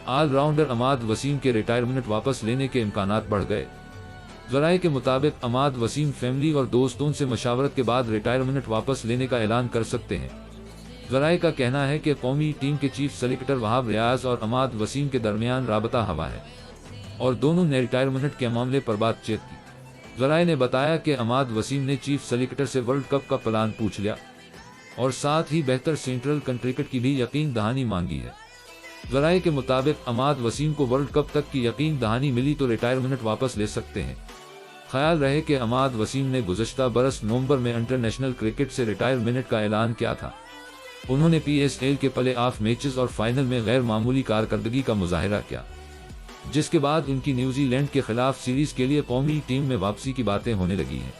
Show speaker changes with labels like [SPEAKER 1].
[SPEAKER 1] Allrounder अमाद Wasim के retirement वापस लेने के इम्कानात बढ़ गए। ज़राए के मुताबिक अमाद वसीम फैमिली और दोस्तों से मशावरत के बाद रिटायरमेंट वापस लेने का ऐलान कर सकते हैं। ज़राए का कहना है कि कौमी टीम के चीफ सेलेक्टर वहाब रियाज और अमाद वसीम के दरमियान राबता हवा है और दोनों ने रिटायरमेंट के मामले पर बातचीत की। ज़राए ने बताया कि अमाद वसीम ने चीफ सेलेक्टर से वर्ल्ड कप का प्लान पूछ लिया और साथ ही बेहतर सेंट्रल क्रिकेट की भी यकीन दहानी मांगी है। ज़राए के मुताबिक अमाद वसीम को वर्ल्ड कप तक की यकीन दहानी मिली तो रिटायरमेंट वापस ले सकते हैं। ख्याल रहे कि अमाद वसीम ने गुज़श्ता बरस नवंबर में इंटरनेशनल क्रिकेट से रिटायरमेंट का ऐलान किया था। उन्होंने PSL के प्ले ऑफ मैचेस और फाइनल में गैर मामूली कारकर्दगी का मुजाहिरा किया, जिसके बाद उनकी न्यूजीलैंड के खिलाफ सीरीज के लिए कौमी टीम में वापसी की बातें होने लगी हैं।